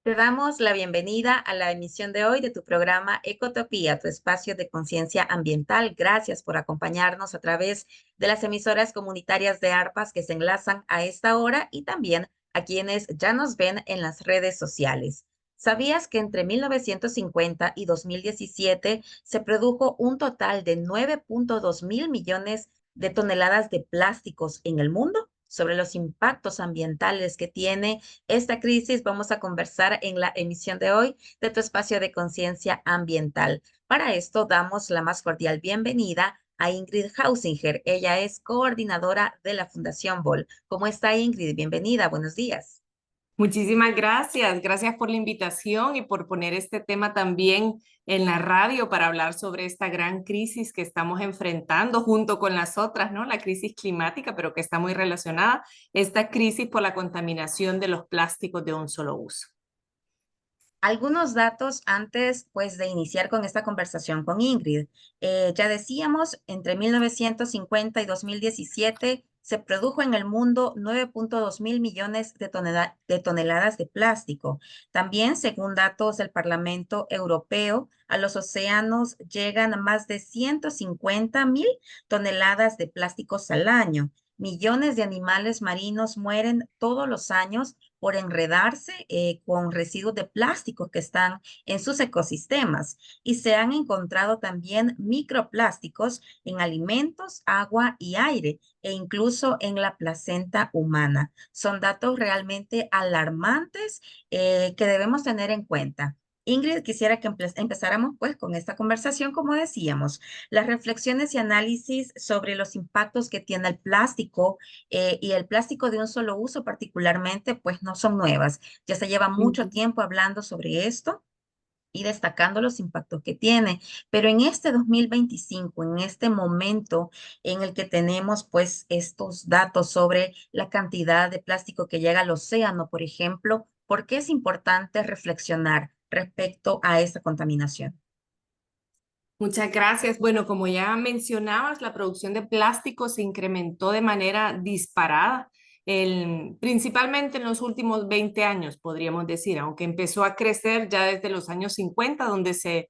Te damos la bienvenida a la emisión de hoy de tu programa Ecotopía, tu espacio de conciencia ambiental. Gracias por acompañarnos a través de las emisoras comunitarias de ARPAS que se enlazan a esta hora y también a quienes ya nos ven en las redes sociales. ¿Sabías que entre 1950 y 2017 se produjo un total de 9.2 mil millones de toneladas de plásticos en el mundo? Sobre los impactos ambientales que tiene esta crisis, vamos a conversar en la emisión de hoy de tu espacio de conciencia ambiental. Para esto damos la más cordial bienvenida a Ingrid Hausinger. Ella es coordinadora de la Fundación BOL. ¿Cómo está Ingrid? Bienvenida, buenos días. Muchísimas gracias. Gracias por la invitación y por poner este tema también en la radio para hablar sobre esta gran crisis que estamos enfrentando junto con las otras, ¿no? La crisis climática, pero que está muy relacionada, esta crisis por la contaminación de los plásticos de un solo uso. Algunos datos antes, pues, de iniciar con esta conversación con Ingrid. Ya decíamos, entre 1950 y 2017 se produjo en el mundo 9.2 mil millones de toneladas de plástico. También, según datos del Parlamento Europeo, a los océanos llegan más de 150 mil toneladas de plásticos al año. Millones de animales marinos mueren todos los años por enredarse con residuos de plásticos que están en sus ecosistemas. Y se han encontrado también microplásticos en alimentos, agua y aire, e incluso en la placenta humana. Son datos realmente alarmantes que debemos tener en cuenta. Ingrid, quisiera que empezáramos pues con esta conversación, como decíamos, las reflexiones y análisis sobre los impactos que tiene el plástico y el plástico de un solo uso particularmente, pues no son nuevas. Ya se lleva mucho Ujú. tiempo hablando sobre esto y destacando los impactos que tiene. Pero en este 2025, en este momento en el que tenemos pues estos datos sobre la cantidad de plástico que llega al océano, por ejemplo, ¿por qué es importante reflexionar respecto a esta contaminación? Muchas gracias. Bueno, como ya mencionabas, la producción de plástico se incrementó de manera disparada, principalmente en los últimos 20 años, podríamos decir, aunque empezó a crecer ya desde los años 50, donde se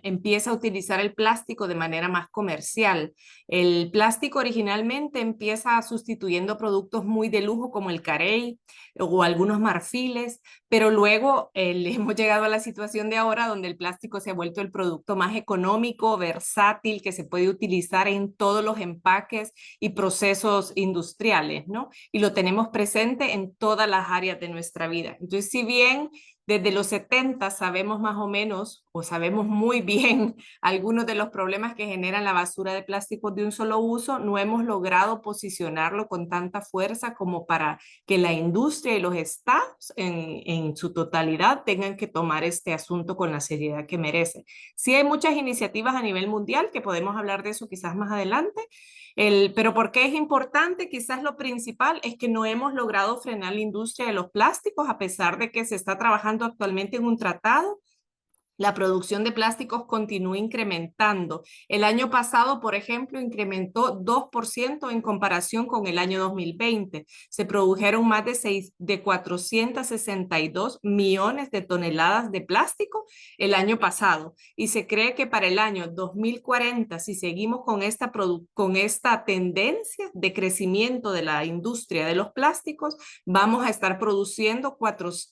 empieza a utilizar el plástico de manera más comercial. El plástico originalmente empieza sustituyendo productos muy de lujo como el carey o algunos marfiles, pero luego hemos llegado a la situación de ahora donde el plástico se ha vuelto el producto más económico, versátil, que se puede utilizar en todos los empaques y procesos industriales, ¿no? Y lo tenemos presente en todas las áreas de nuestra vida. Entonces, si bien desde los 70 sabemos más o menos, o sabemos muy bien, algunos de los problemas que generan la basura de plásticos de un solo uso, no hemos logrado posicionarlo con tanta fuerza como para que la industria y los estados en su totalidad tengan que tomar este asunto con la seriedad que merece. Sí hay muchas iniciativas a nivel mundial, que podemos hablar de eso quizás más adelante, pero ¿por qué es importante? Quizás lo principal es que no hemos logrado frenar la industria de los plásticos, a pesar de que se está trabajando actualmente en un tratado. La producción de plásticos continúa incrementando. El año pasado, por ejemplo, incrementó 2% en comparación con el año 2020. Se produjeron más de 462 millones de toneladas de plástico el año pasado. Y se cree que para el año 2040, si seguimos con esta tendencia de crecimiento de la industria de los plásticos, vamos a estar produciendo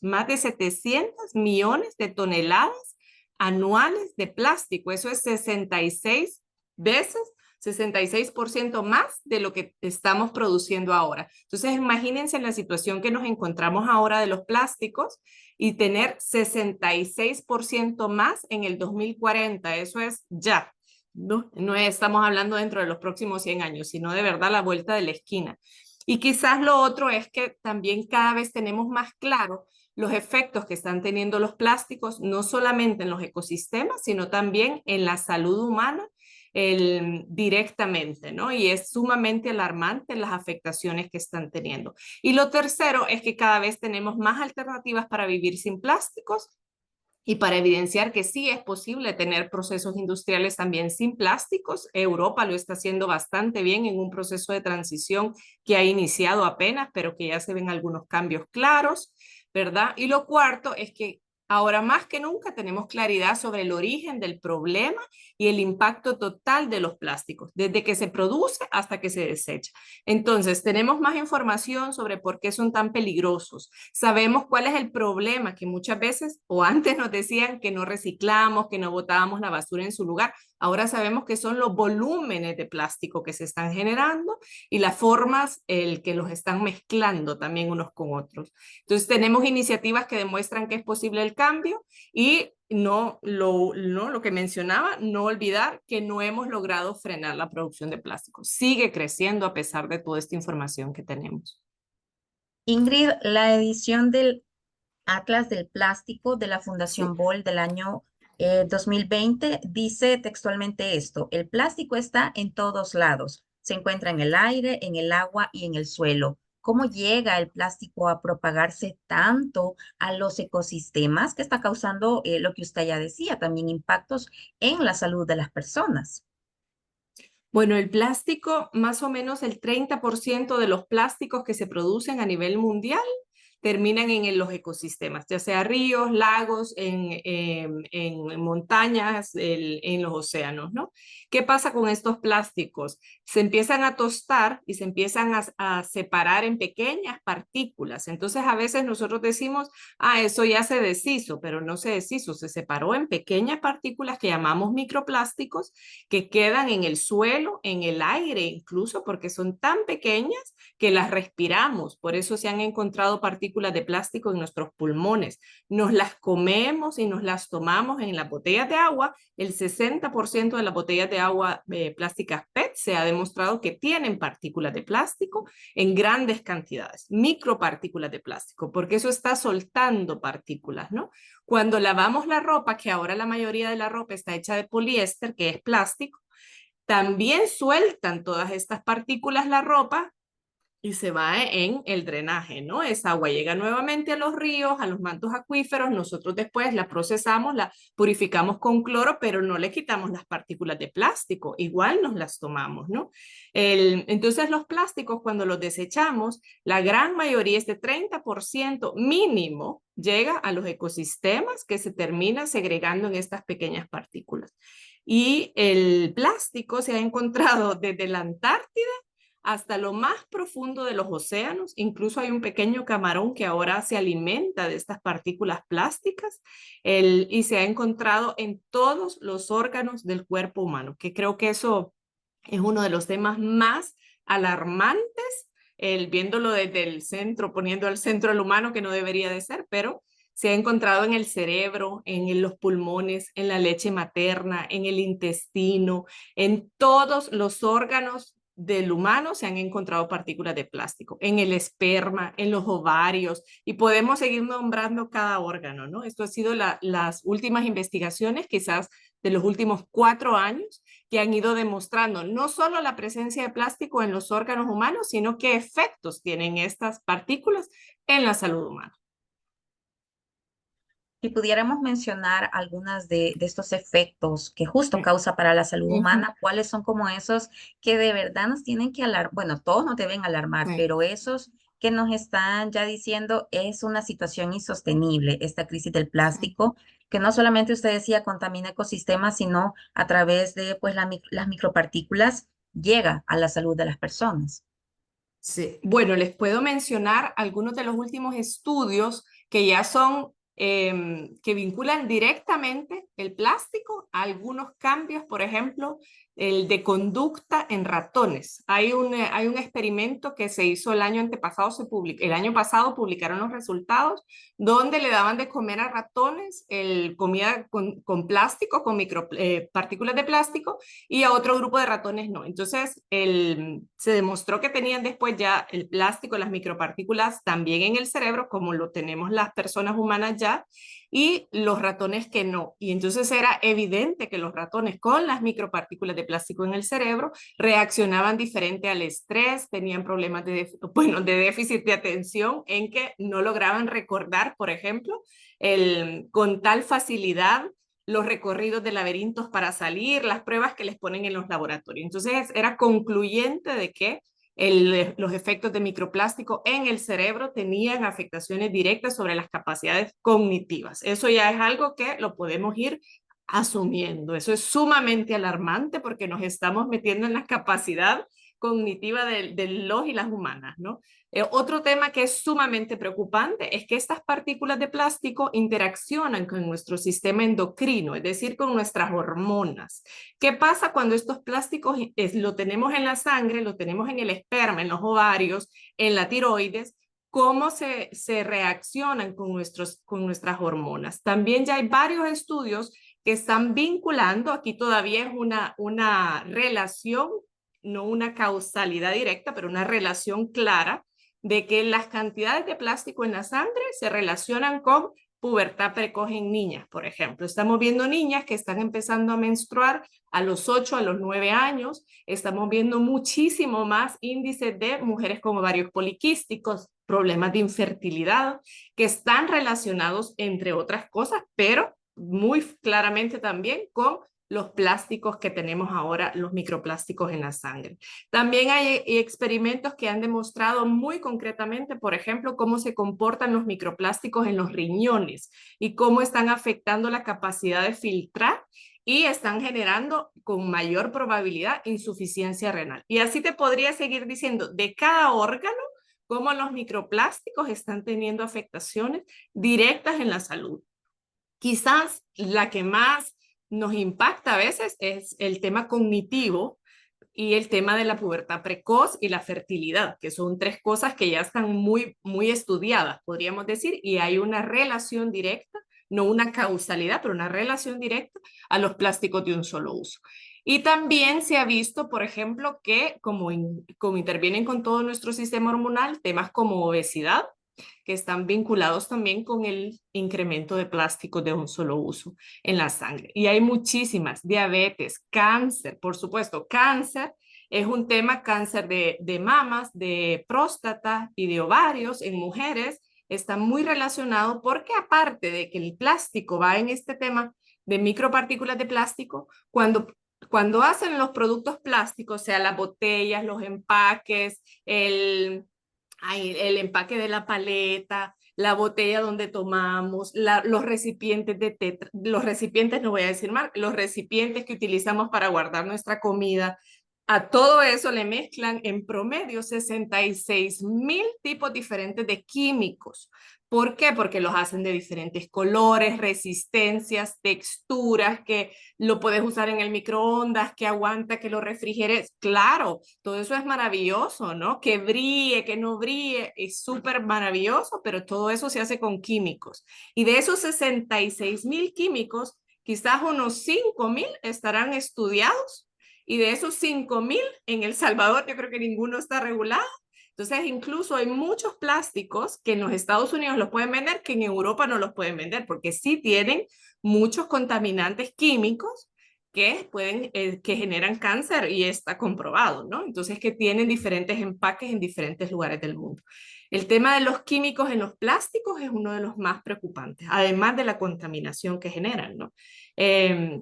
más de 700 millones de toneladas anuales de plástico. Eso es 66 veces, 66% más de lo que estamos produciendo ahora. Entonces, imagínense en la situación que nos encontramos ahora de los plásticos y tener 66% más en el 2040. Eso es ya. No estamos hablando dentro de los próximos 100 años, sino de verdad la vuelta de la esquina. Y quizás lo otro es que también cada vez tenemos más claro los efectos que están teniendo los plásticos, no solamente en los ecosistemas, sino también en la salud humana directamente, ¿no? Y es sumamente alarmante las afectaciones que están teniendo. Y lo tercero es que cada vez tenemos más alternativas para vivir sin plásticos y para evidenciar que sí es posible tener procesos industriales también sin plásticos. Europa lo está haciendo bastante bien en un proceso de transición que ha iniciado apenas, pero que ya se ven algunos cambios claros. ¿verdad? Y lo cuarto es que ahora más que nunca tenemos claridad sobre el origen del problema y el impacto total de los plásticos, desde que se produce hasta que se desecha. Entonces, tenemos más información sobre por qué son tan peligrosos. Sabemos cuál es el problema, que muchas veces o antes nos decían que no reciclamos, que no botábamos la basura en su lugar. Ahora sabemos que son los volúmenes de plástico que se están generando y las formas el que los están mezclando también unos con otros. Entonces tenemos iniciativas que demuestran que es posible el cambio y lo que mencionaba, no olvidar que no hemos logrado frenar la producción de plástico. Sigue creciendo a pesar de toda esta información que tenemos. Ingrid, la edición del Atlas del Plástico de la Sí. Fundación Bol del año 2020 dice textualmente esto: el plástico está en todos lados, se encuentra en el aire, en el agua y en el suelo. ¿Cómo llega el plástico a propagarse tanto a los ecosistemas que está causando lo que usted ya decía, también impactos en la salud de las personas? Bueno, el plástico, más o menos el 30% de los plásticos que se producen a nivel mundial terminan en los ecosistemas, ya sea ríos, lagos, en montañas, en los océanos, ¿no? ¿Qué pasa con estos plásticos? Se empiezan a tostar y se empiezan a separar en pequeñas partículas. Entonces, a veces nosotros decimos, ah, eso ya se deshizo, pero no se deshizo, se separó en pequeñas partículas que llamamos microplásticos, que quedan en el suelo, en el aire incluso, porque son tan pequeñas que las respiramos. Por eso se han encontrado partículas de plástico en nuestros pulmones. Nos las comemos y nos las tomamos en las botellas de agua. El 60% de las botellas de agua plásticas PET se ha demostrado que tienen partículas de plástico en grandes cantidades, micropartículas de plástico, porque eso está soltando partículas, ¿no? Cuando lavamos la ropa, que ahora la mayoría de la ropa está hecha de poliéster, que es plástico, también sueltan todas estas partículas la ropa y se va en el drenaje, ¿no? Esa agua llega nuevamente a los ríos, a los mantos acuíferos, nosotros después la procesamos, la purificamos con cloro, pero no le quitamos las partículas de plástico, igual nos las tomamos, ¿no? Entonces los plásticos cuando los desechamos, la gran mayoría, este 30% mínimo, llega a los ecosistemas que se termina segregando en estas pequeñas partículas. Y el plástico se ha encontrado desde la Antártida hasta lo más profundo de los océanos. Incluso hay un pequeño camarón que ahora se alimenta de estas partículas plásticas y se ha encontrado en todos los órganos del cuerpo humano, que creo que eso es uno de los temas más alarmantes, viéndolo desde el centro, poniendo al centro al humano, que no debería de ser, pero se ha encontrado en el cerebro, en los pulmones, en la leche materna, en el intestino, en todos los órganos del humano se han encontrado partículas de plástico, en el esperma, en los ovarios, y podemos seguir nombrando cada órgano, ¿no? Esto ha sido las últimas investigaciones, quizás de los últimos 4 años, que han ido demostrando no solo la presencia de plástico en los órganos humanos, sino qué efectos tienen estas partículas en la salud humana. Si pudiéramos mencionar algunas de estos efectos que justo Mm, causa para la salud ujú, humana, ¿cuáles son como esos que de verdad nos tienen que alarmar? Bueno, todos nos deben alarmar, sí. pero esos que nos están ya diciendo es una situación insostenible, esta crisis del Sí. plástico, que no solamente usted decía contamina ecosistemas, sino a través de pues las micropartículas llega a la salud de las personas. Sí. Bueno, les puedo mencionar algunos de los últimos estudios que ya son, que vinculan directamente el plástico a algunos cambios, por ejemplo, el de conducta en ratones. Hay un experimento que se hizo el año antepasado, el año pasado publicaron los resultados, donde le daban de comer a ratones comida con plástico, con partículas de plástico, y a otro grupo de ratones no. Entonces, se demostró que tenían después ya el plástico, las micropartículas también en el cerebro, como lo tenemos las personas humanas ya, y los ratones que no. Y entonces era evidente que los ratones con las micropartículas de plástico en el cerebro reaccionaban diferente al estrés, tenían problemas bueno, de déficit de atención, en que no lograban recordar, por ejemplo, con tal facilidad los recorridos de laberintos para salir, las pruebas que les ponen en los laboratorios. Entonces era concluyente de que los efectos de microplástico en el cerebro tenían afectaciones directas sobre las capacidades cognitivas. Eso ya es algo que lo podemos ir asumiendo. Eso es sumamente alarmante porque nos estamos metiendo en la capacidad cognitiva de los y las humanas, ¿no? Otro tema que es sumamente preocupante es que estas partículas de plástico interaccionan con nuestro sistema endocrino, es decir, con nuestras hormonas. ¿Qué pasa cuando estos plásticos lo tenemos en la sangre, lo tenemos en el esperma, en los ovarios, en la tiroides? ¿Cómo se reaccionan con nuestras hormonas? También ya hay varios estudios que están vinculando, aquí todavía es una relación, no una causalidad directa, pero una relación clara de que las cantidades de plástico en la sangre se relacionan con pubertad precoz en niñas, por ejemplo. Estamos viendo niñas que están empezando a menstruar a los 8, a los 9 años. Estamos viendo muchísimo más índices de mujeres con ovarios poliquísticos, problemas de infertilidad, que están relacionados, entre otras cosas, pero muy claramente también con los plásticos que tenemos ahora, los microplásticos en la sangre. También hay experimentos que han demostrado muy concretamente, por ejemplo, cómo se comportan los microplásticos en los riñones y cómo están afectando la capacidad de filtrar y están generando con mayor probabilidad insuficiencia renal. Y así te podría seguir diciendo de cada órgano cómo los microplásticos están teniendo afectaciones directas en la salud. Quizás la que más nos impacta a veces es el tema cognitivo y el tema de la pubertad precoz y la fertilidad, que son tres cosas que ya están muy estudiadas, podríamos decir, y hay una relación directa, no una causalidad, pero una relación directa a los plásticos de un solo uso. Y también se ha visto, por ejemplo, que como intervienen con todo nuestro sistema hormonal, temas como obesidad, que están vinculados también con el incremento de plásticos de un solo uso en la sangre. Y hay muchísimas, diabetes, cáncer, por supuesto, cáncer es un tema, cáncer de mamas, de próstata y de ovarios en mujeres, está muy relacionado porque aparte de que el plástico va en este tema de micropartículas de plástico, cuando hacen los productos plásticos, sea las botellas, los empaques, el empaque de la paleta, la botella donde tomamos, los recipientes de tetra, los recipientes, no voy a decir mal, los recipientes que utilizamos para guardar nuestra comida, a todo eso le mezclan en promedio 66,000 tipos diferentes de químicos. ¿Por qué? Porque los hacen de diferentes colores, resistencias, texturas, que lo puedes usar en el microondas, que aguanta, que lo refrigeres. Claro, todo eso es maravilloso, ¿no? Que brille, que no brille, es súper maravilloso, pero todo eso se hace con químicos. Y de esos 66,000 químicos, quizás unos 5,000 estarán estudiados y de esos 5,000 en El Salvador yo creo que ninguno está regulado. Entonces, incluso hay muchos plásticos que en los Estados Unidos los pueden vender, que en Europa no los pueden vender, porque sí tienen muchos contaminantes químicos que generan cáncer y está comprobado, ¿no? Entonces, que tienen diferentes empaques en diferentes lugares del mundo. El tema de los químicos en los plásticos es uno de los más preocupantes, además de la contaminación que generan, ¿no?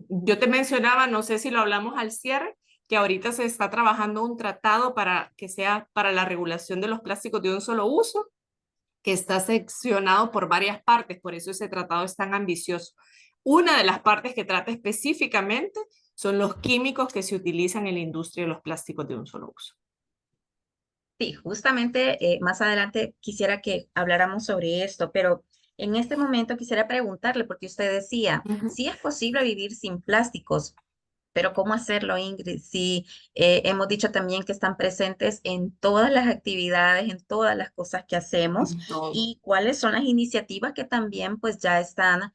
Yo te mencionaba, no sé si lo hablamos al cierre, que ahorita se está trabajando un tratado para que sea para la regulación de los plásticos de un solo uso, que está seccionado por varias partes, por eso ese tratado es tan ambicioso. Una de las partes que trata específicamente son los químicos que se utilizan en la industria de los plásticos de un solo uso. Sí, justamente más adelante quisiera que habláramos sobre esto, pero en este momento quisiera preguntarle, porque usted decía, Ujú. sí es posible vivir sin plásticos, pero ¿cómo hacerlo, Ingrid? Sí, hemos dicho también que están presentes en todas las actividades, en todas las cosas que hacemos, Todo. y cuáles son las iniciativas que también pues ya están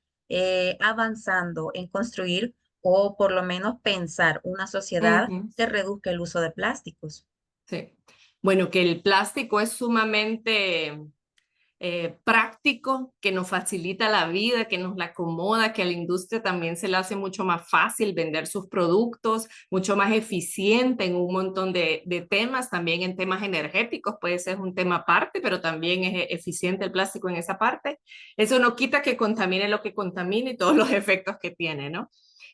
avanzando en construir o por lo menos pensar una sociedad Ujú. que reduzca el uso de plásticos. Sí. Bueno, que el plástico es sumamente práctico, que nos facilita la vida, que nos la acomoda, que a la industria también se le hace mucho más fácil vender sus productos, mucho más eficiente en un montón de temas, también en temas energéticos, puede ser un tema aparte, pero también es eficiente el plástico en esa parte. Eso no quita que contamine lo que contamine y todos los efectos que tiene, ¿no?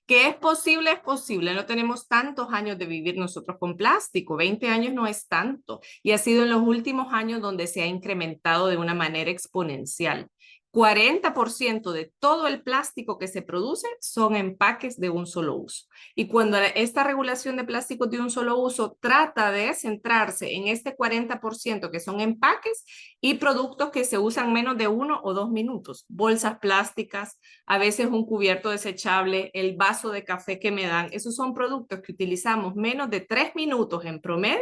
¿Que es posible? Es posible. No tenemos tantos años de vivir nosotros con plástico. 20 años no es tanto. Y ha sido en los últimos años donde se ha incrementado de una manera exponencial. 40% de todo el plástico que se produce son empaques de un solo uso. Y cuando esta regulación de plásticos de un solo uso trata de centrarse en este 40% que son empaques y productos que se usan menos de 1 o 2 minutos, bolsas plásticas, a veces un cubierto desechable, el vaso de café que me dan, esos son productos que utilizamos menos de 3 minutos en promedio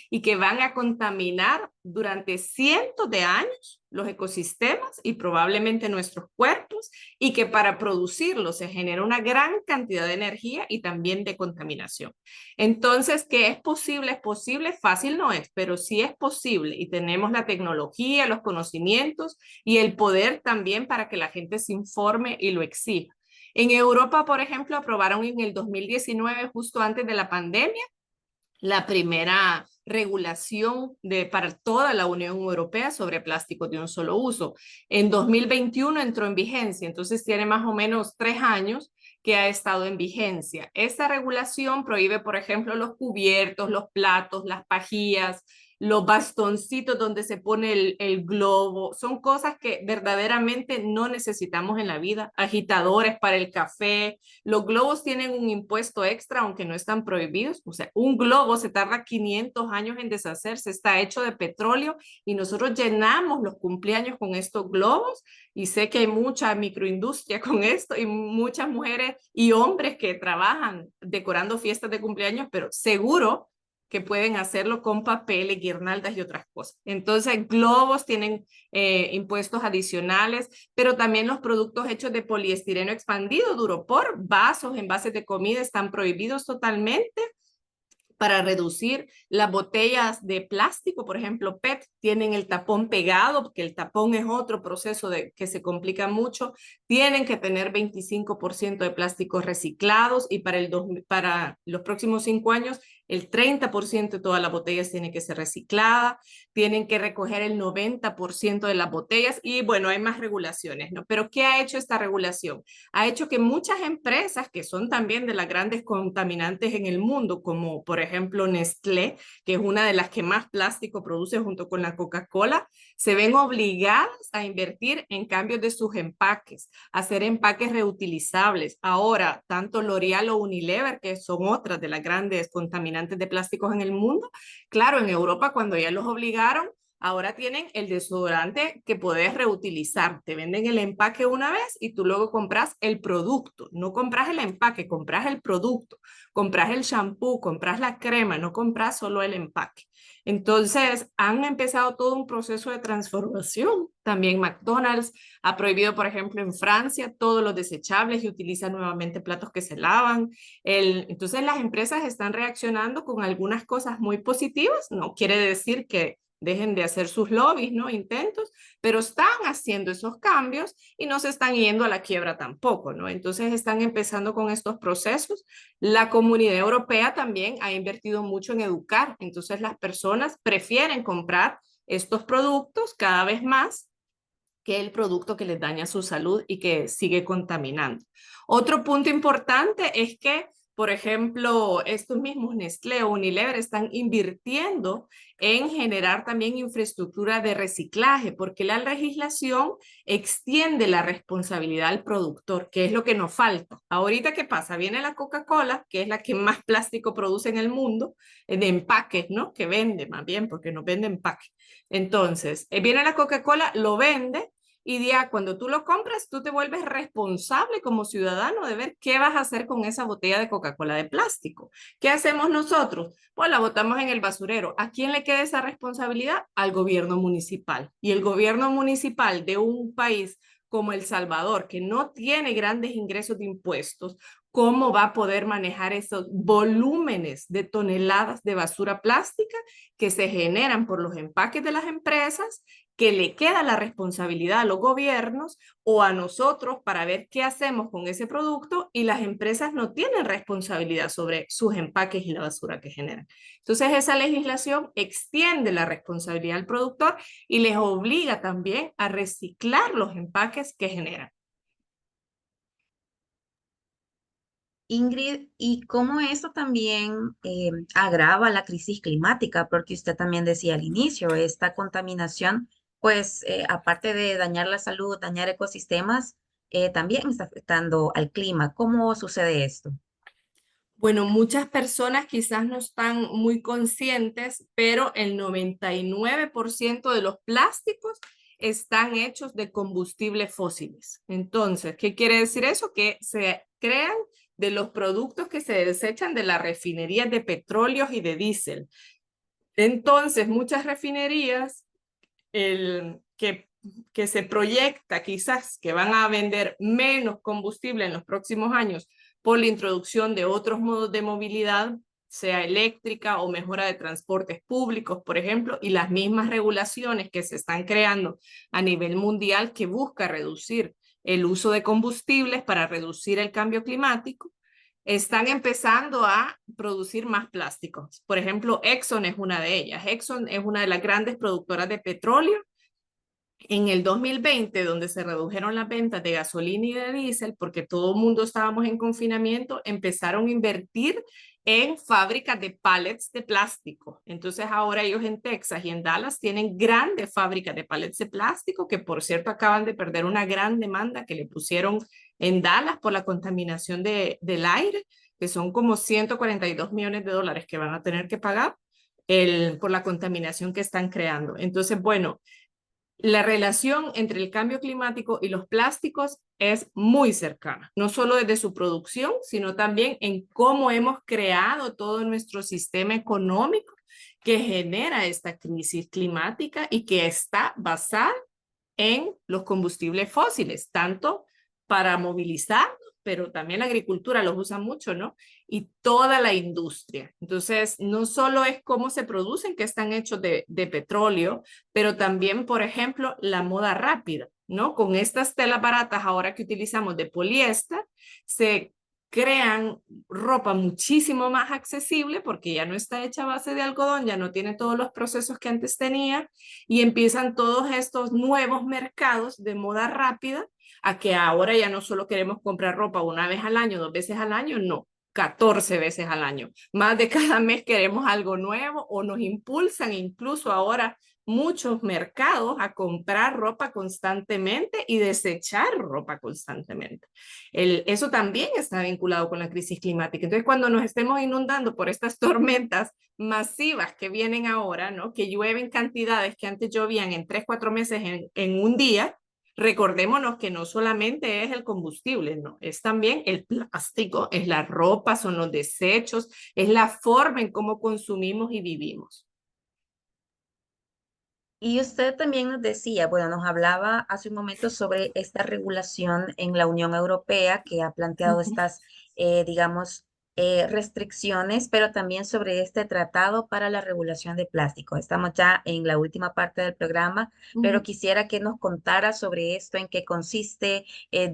y que van a contaminar durante cientos de años los ecosistemas y probablemente nuestros cuerpos, y que para producirlos se genera una gran cantidad de energía y también de contaminación. Entonces, ¿qué es posible? Es posible, fácil no es, pero sí es posible y tenemos la tecnología, los conocimientos y el poder también para que la gente se informe y lo exija. En Europa, por ejemplo, aprobaron en el 2019, justo antes de la pandemia, la primera regulación para toda la Unión Europea sobre plásticos de un solo uso. En 2021 entró en vigencia, entonces tiene más o menos 3 años que ha estado en vigencia. Esta regulación prohíbe, por ejemplo, los cubiertos, los platos, las pajillas, los bastoncitos donde se pone el globo. Son cosas que verdaderamente no necesitamos en la vida. Agitadores para el café. Los globos tienen un impuesto extra, aunque no están prohibidos. O sea, un globo se tarda 500 años en deshacerse, está hecho de petróleo y nosotros llenamos los cumpleaños con estos globos, y sé que hay mucha microindustria con esto y muchas mujeres y hombres que trabajan decorando fiestas de cumpleaños, pero seguro que pueden hacerlo con papeles, guirnaldas y otras cosas. Entonces, globos tienen impuestos adicionales, pero también los productos hechos de poliestireno expandido, duropor, vasos, envases de comida están prohibidos totalmente. Para reducir las botellas de plástico, por ejemplo, PET, tienen el tapón pegado, porque el tapón es otro proceso que se complica mucho. Tienen que tener 25% de plásticos reciclados, y para los próximos 5 años, el 30% de todas las botellas tiene que ser reciclada. Tienen que recoger el 90% de las botellas, y bueno, hay más regulaciones, ¿no? Pero ¿qué ha hecho esta regulación? Ha hecho que muchas empresas que son también de las grandes contaminantes en el mundo, como por ejemplo Nestlé, que es una de las que más plástico produce junto con la Coca-Cola, se ven obligadas a invertir en cambios de sus empaques, a hacer empaques reutilizables. Ahora, tanto L'Oreal o Unilever, que son otras de las grandes contaminantes de plásticos en el mundo, claro, en Europa cuando ya los obligaron, ahora tienen el desodorante que puedes reutilizar. Te venden el empaque una vez y tú luego compras el producto. No compras el empaque, compras el producto. Compras el shampoo, compras la crema, no compras solo el empaque. Entonces, han empezado todo un proceso de transformación. También McDonald's ha prohibido, por ejemplo, en Francia, todos los desechables y utiliza nuevamente platos que se lavan. Entonces, las empresas están reaccionando con algunas cosas muy positivas. No quiere decir que dejen de hacer sus lobbies, ¿no? Intentos, pero están haciendo esos cambios y no se están yendo a la quiebra tampoco, ¿no? Entonces están empezando con estos procesos. La Comunidad Europea también ha invertido mucho en educar, entonces las personas prefieren comprar estos productos cada vez más que el producto que les daña su salud y que sigue contaminando. Otro punto importante es que, por ejemplo, estos mismos Nestlé o Unilever están invirtiendo en generar también infraestructura de reciclaje, porque la legislación extiende la responsabilidad al productor, que es lo que nos falta. Ahorita, ¿qué pasa? Viene la Coca-Cola, que es la que más plástico produce en el mundo, de empaques, ¿no? Que vende más bien, porque nos vende empaques. Entonces, viene la Coca-Cola, lo vende, y ya cuando tú lo compras, tú te vuelves responsable como ciudadano de ver qué vas a hacer con esa botella de Coca-Cola de plástico. ¿Qué hacemos nosotros? Pues la botamos en el basurero. ¿A quién le queda esa responsabilidad? Al gobierno municipal. Y el gobierno municipal de un país como El Salvador, que no tiene grandes ingresos de impuestos, ¿cómo va a poder manejar esos volúmenes de toneladas de basura plástica que se generan por los empaques de las empresas, que le queda la responsabilidad a los gobiernos o a nosotros para ver qué hacemos con ese producto, y las empresas no tienen responsabilidad sobre sus empaques y la basura que generan? Entonces, esa legislación extiende la responsabilidad al productor y les obliga también a reciclar los empaques que generan. Ingrid, ¿y cómo esto también agrava la crisis climática? Porque usted también decía al inicio, esta contaminación, pues aparte de dañar la salud, dañar ecosistemas, también está afectando al clima. ¿Cómo sucede esto? Bueno, muchas personas quizás no están muy conscientes, pero el 99% de los plásticos están hechos de combustibles fósiles. Entonces, ¿qué quiere decir eso? Que se crean de los productos que se desechan de las refinerías de petróleos y de diésel. Entonces, muchas refinerías que se proyecta quizás que van a vender menos combustible en los próximos años por la introducción de otros modos de movilidad, sea eléctrica o mejora de transportes públicos, por ejemplo, y las mismas regulaciones que se están creando a nivel mundial que busca reducir el uso de combustibles para reducir el cambio climático, están empezando a producir más plásticos. Por ejemplo, Exxon es una de ellas. Exxon es una de las grandes productoras de petróleo. En el 2020, donde se redujeron las ventas de gasolina y de diésel, porque todo el mundo estábamos en confinamiento, empezaron a invertir en fábricas de pallets de plástico. Entonces ahora ellos en Texas y en Dallas tienen grandes fábricas de pallets de plástico, que por cierto acaban de perder una gran demanda que le pusieron en Dallas por la contaminación del aire, que son como 142 millones de dólares que van a tener que pagar por la contaminación que están creando. Entonces, bueno, la relación entre el cambio climático y los plásticos es muy cercana, no solo desde su producción, sino también en cómo hemos creado todo nuestro sistema económico que genera esta crisis climática y que está basada en los combustibles fósiles, tanto para movilizar, pero también la agricultura los usa mucho, ¿no? Y toda la industria. Entonces, no solo es cómo se producen, que están hechos de petróleo, pero también, por ejemplo, la moda rápida, ¿no? Con estas telas baratas ahora que utilizamos de poliéster, se crean ropa muchísimo más accesible porque ya no está hecha a base de algodón, ya no tiene todos los procesos que antes tenía y empiezan todos estos nuevos mercados de moda rápida a que ahora ya no solo queremos comprar ropa una vez al año, dos veces al año, no, 14 veces al año. Más de cada mes queremos algo nuevo o nos impulsan incluso ahora muchos mercados a comprar ropa constantemente y desechar ropa constantemente. Eso también está vinculado con la crisis climática. Entonces, cuando nos estemos inundando por estas tormentas masivas que vienen ahora, ¿no? Que llueven cantidades que antes llovían en 3, 4 meses en un día, recordémonos que no solamente es el combustible, no, es también el plástico, es la ropa, son los desechos, es la forma en cómo consumimos y vivimos. Y usted también nos decía, bueno, nos hablaba hace un momento sobre esta regulación en la Unión Europea que ha planteado Ujú, estas, digamos, restricciones, pero también sobre este tratado para la regulación de plástico. Estamos ya en la última parte del programa, pero ujú. quisiera que nos contara sobre esto, en qué consiste,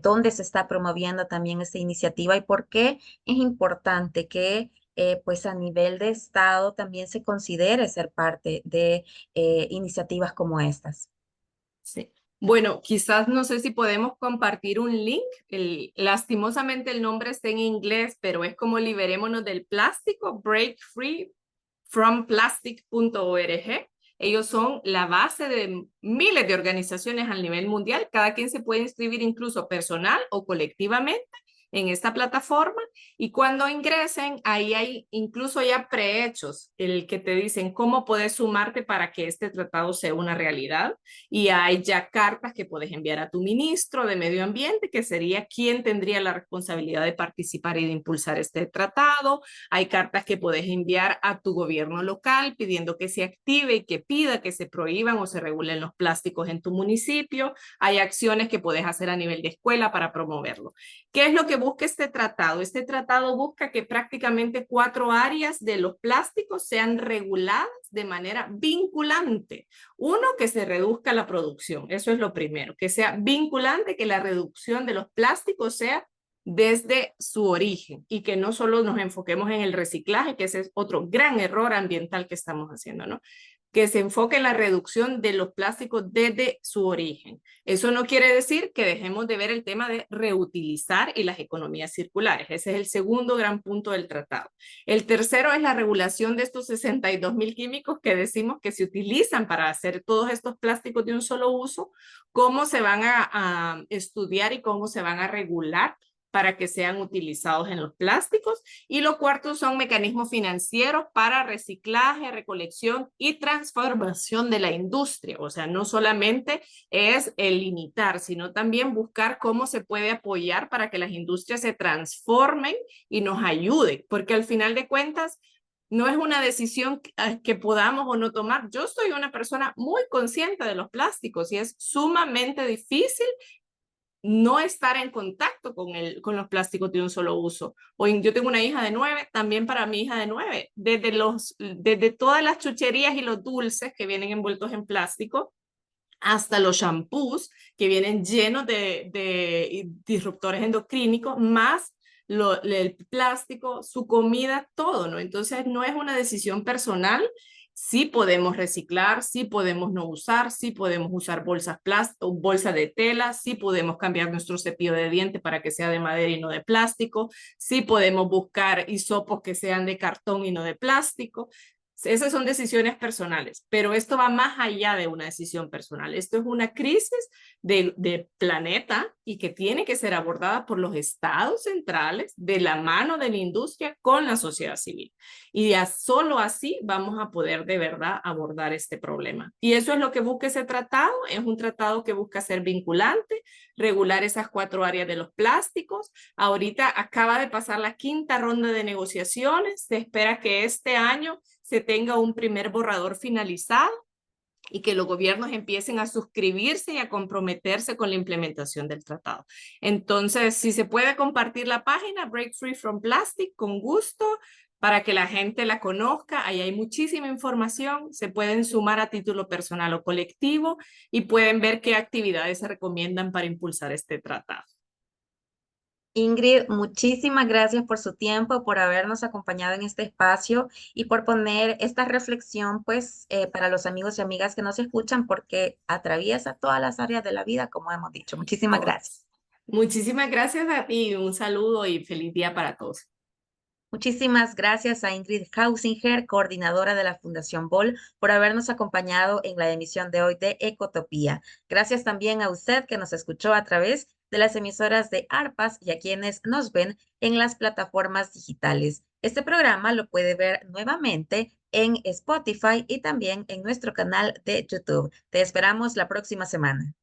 dónde se está promoviendo también esta iniciativa y por qué es importante que pues a nivel de Estado también se considere ser parte de iniciativas como estas. Sí. Bueno, quizás no sé si podemos compartir un link. Lastimosamente el nombre está en inglés, pero es como liberémonos del plástico, break free from plastic.org. Ellos son la base de miles de organizaciones a nivel mundial. Cada quien se puede inscribir incluso personal o colectivamente en esta plataforma y cuando ingresen ahí hay incluso ya prehechos el que te dicen cómo puedes sumarte para que este tratado sea una realidad y hay ya cartas que puedes enviar a tu ministro de medio ambiente que sería quien tendría la responsabilidad de participar y de impulsar este tratado. Hay cartas que puedes enviar a tu gobierno local pidiendo que se active y que pida que se prohíban o se regulen los plásticos en tu municipio. Hay acciones que puedes hacer a nivel de escuela para promoverlo. ¿Qué es lo que busca este tratado? Este tratado busca que prácticamente 4 áreas de los plásticos sean reguladas de manera vinculante. Uno, que se reduzca la producción. Eso es lo primero, que sea vinculante, que la reducción de los plásticos sea desde su origen y que no solo nos enfoquemos en el reciclaje, que ese es otro gran error ambiental que estamos haciendo, ¿no? que se enfoque en la reducción de los plásticos desde su origen. Eso no quiere decir que dejemos de ver el tema de reutilizar y las economías circulares. Ese es el segundo gran punto del tratado. El tercero es la regulación de estos 62.000 químicos que decimos que se utilizan para hacer todos estos plásticos de un solo uso, cómo se van a estudiar y cómo se van a regular para que sean utilizados en los plásticos. Y lo cuarto son mecanismos financieros para reciclaje, recolección y transformación de la industria. O sea, no solamente es el limitar, sino también buscar cómo se puede apoyar para que las industrias se transformen y nos ayuden, porque al final de cuentas, no es una decisión que podamos o no tomar. Yo soy una persona muy consciente de los plásticos y es sumamente difícil no estar en contacto con los plásticos de un solo uso. Yo tengo una hija de 9, también para mi hija de 9, desde todas las chucherías y los dulces que vienen envueltos en plástico, hasta los shampoos que vienen llenos de disruptores endocrínicos, más el plástico, su comida, todo, ¿no? Entonces no es una decisión personal. Sí podemos reciclar, sí podemos no usar, sí podemos usar bolsas plásticas, bolsas de tela, sí podemos cambiar nuestro cepillo de diente para que sea de madera y no de plástico, sí podemos buscar hisopos que sean de cartón y no de plástico. Esas son decisiones personales, pero esto va más allá de una decisión personal. Esto es una crisis de planeta y que tiene que ser abordada por los estados centrales de la mano de la industria con la sociedad civil. Y solo así vamos a poder de verdad abordar este problema. Y eso es lo que busca ese tratado. Es un tratado que busca ser vinculante, regular esas 4 áreas de los plásticos. Ahorita acaba de pasar la 5ª ronda de negociaciones. Se espera que este año se tenga un primer borrador finalizado y que los gobiernos empiecen a suscribirse y a comprometerse con la implementación del tratado. Entonces, si se puede compartir la página Break Free from Plastic, con gusto, para que la gente la conozca. Ahí hay muchísima información, se pueden sumar a título personal o colectivo y pueden ver qué actividades se recomiendan para impulsar este tratado. Ingrid, muchísimas gracias por su tiempo, por habernos acompañado en este espacio y por poner esta reflexión, pues, para los amigos y amigas que nos escuchan, porque atraviesa todas las áreas de la vida, como hemos dicho. Muchísimas gracias. Muchísimas gracias a ti, un saludo y feliz día para todos. Muchísimas gracias a Ingrid Hausinger, coordinadora de la Fundación BOL, por habernos acompañado en la emisión de hoy de Ecotopía. Gracias también a usted que nos escuchó a través de las emisoras de ARPAS y a quienes nos ven en las plataformas digitales. Este programa lo puede ver nuevamente en Spotify y también en nuestro canal de YouTube. Te esperamos la próxima semana.